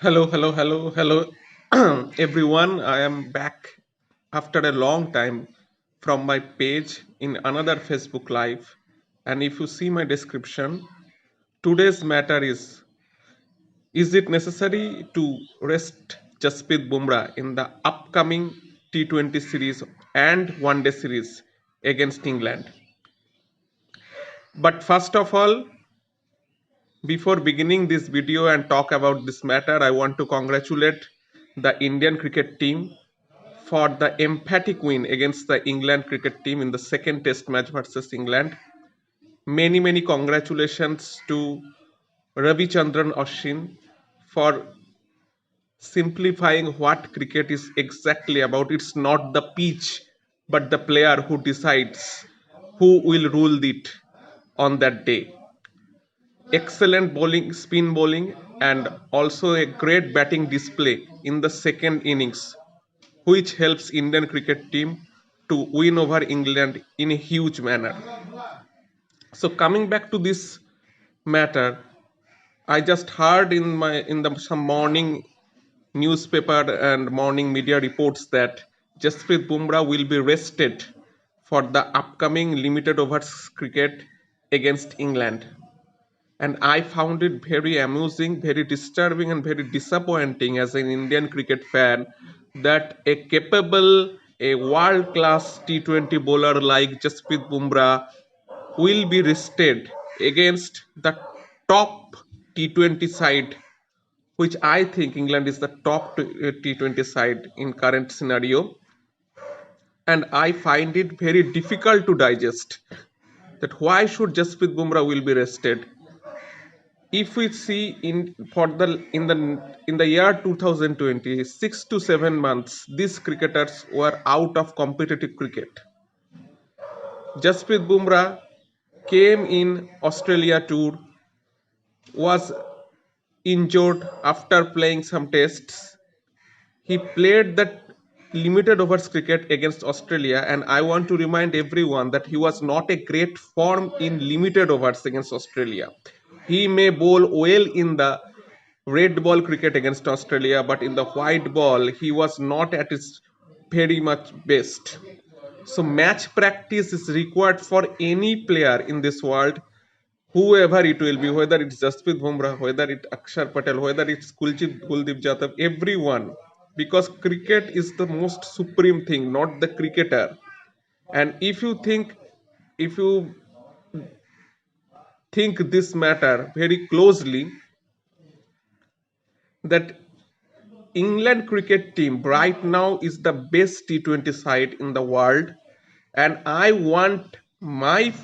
Hello, everyone. I am back after a long time from my page in another Facebook Live. And if you see my description, today's matter is it necessary to rest Jasprit Bumrah in the upcoming T20 series and one day series against England? But first of all, before beginning this video and talk about this matter, I want to congratulate the Indian cricket team for the emphatic win against the England cricket team in the second test match versus England. Many congratulations to Ravichandran Ashwin for simplifying what cricket is exactly about. It's not the pitch, but the player who decides who will rule it on that day. Excellent bowling, spin bowling, and also a great batting display in the second innings, which helps Indian cricket team to win over England in a huge manner. So coming back to this matter, I just heard in the some morning newspaper and morning media reports that Jasprit Bumrah will be rested for the upcoming limited overs cricket against England. And I found it very amusing, very disturbing, and very disappointing as an Indian cricket fan that a world class T20 bowler like Jasprit Bumrah will be rested against the top T20 side, which I think England is the top T20 side in current scenario. And I find it very difficult to digest that why should Jasprit Bumrah will be rested. If we see in the year 2020, 6 to 7 months, these cricketers were out of competitive cricket. Jasprit Bumrah came in Australia tour, was injured after playing some tests. He played that limited overs cricket against Australia, and I want to remind everyone that he was not a great form in limited overs against Australia. He may bowl well in the red ball cricket against Australia, but in the white ball, he was not at his very much best. So, match practice is required for any player in this world, whoever it will be, whether it's Jasprit Bumrah, whether it's Akshar Patel, whether it's Kuldeep Jadhav, everyone, because cricket is the most supreme thing, not the cricketer. And if you think this matter very closely, that England cricket team right now is the best T20 side in the world, and I want my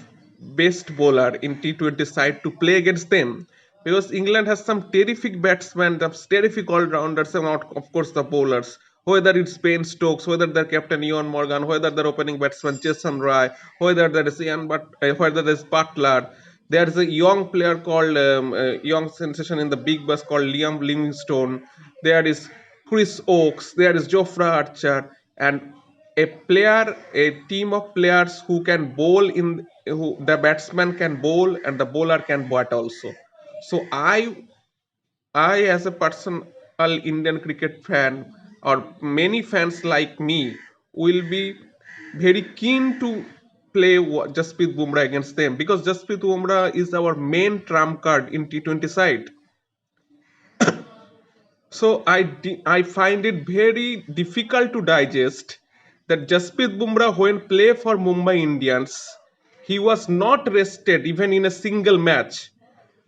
best bowler in T20 side to play against them because England has some terrific batsmen, some terrific all-rounders, and of course the bowlers. Whether it's Ben Stokes, whether their captain Ian Morgan, whether their opening batsman Jason Roy, whether there is whether there is Butler, there is a young player called young sensation in the big bash called Liam Livingstone. There is Chris Oakes. There is Jofra Archer, and a team of players who can bowl in who the batsman can bowl and the bowler can bat also. So I as a personal Indian cricket fan or many fans like me will be very keen to play Jasprit Bumrah against them because Jasprit Bumrah is our main trump card in T20 side. So I find it very difficult to digest that Jasprit Bumrah when play for Mumbai Indians, he was not rested even in a single match,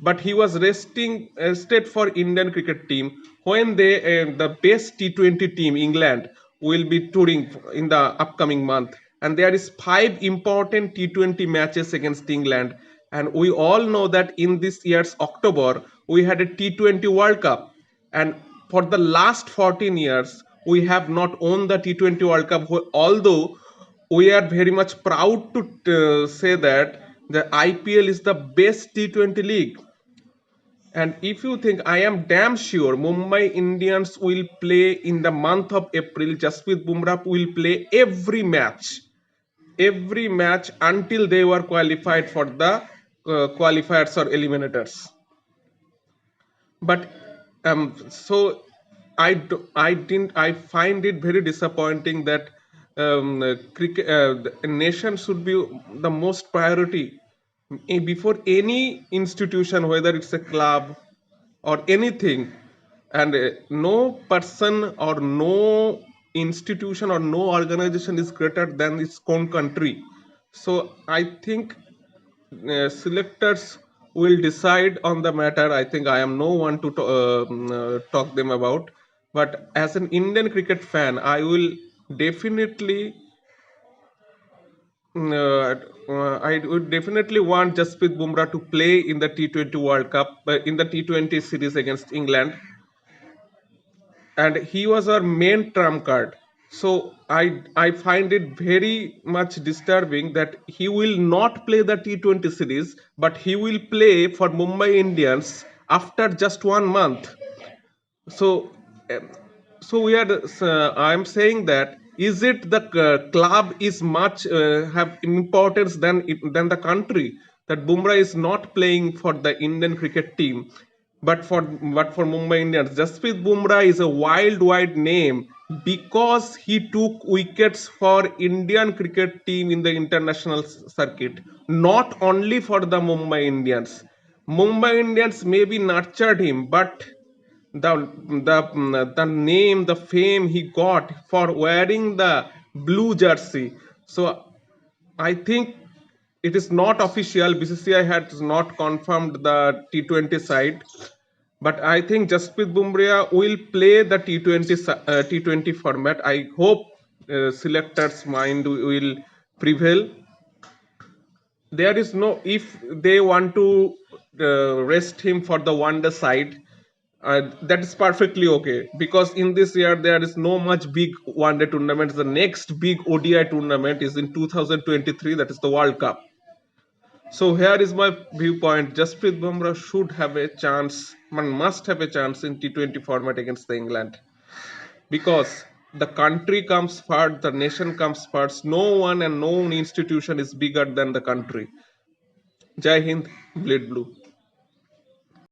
but he was rested for Indian cricket team when the best T20 team England will be touring in the upcoming month, and there is 5 important T20 matches against England, and we all know that in this year's October we had a T20 World Cup, and for the last 14 years we have not won the T20 World Cup, although we are very much proud to say that the IPL is the best T20 league. And if you think, I am damn sure Mumbai Indians will play in the month of April. Jasprit Bumrah will play every match until they were qualified for the qualifiers or eliminators. But So I didn't. I find it very disappointing that cricket, the nation should be the most priority before any institution, whether it's a club or anything, and no person or no institution or no organization is greater than its own country. So I think selectors will decide on the matter. I think I am no one to talk them about. But as an Indian cricket fan, I will definitely, I would definitely want Jasprit Bumrah to play in the T20 World Cup, in the T20 series against England, and he was our main trump card. So I find it very much disturbing that he will not play the T20 series, but he will play for Mumbai Indians after just 1 month. So um, so we are I'm saying that, is it the club is much have importance than the country, that Bumrah is not playing for the Indian cricket team, but for Mumbai Indians. Jasprit Bumrah is a wide name because he took wickets for Indian cricket team in the international circuit, not only for the Mumbai Indians. Mumbai Indians maybe nurtured him, but the name, the fame he got for wearing the blue jersey. So I think it is not official. BCCI has not confirmed the T20 side, but I think Jasprit Bumrah will play the T20 format. I hope selectors' mind will prevail. There is no, if they want to rest him for the one day side, that is perfectly okay, because in this year there is no much big one day tournaments. The next big ODI tournament is in 2023, that is the World Cup. So here is my viewpoint: Jasprit Bumrah should have a chance, one must have a chance in T20 format against the England, because the country comes first, the nation comes first. No one and no institution is bigger than the country. Jai Hind, bleed blue.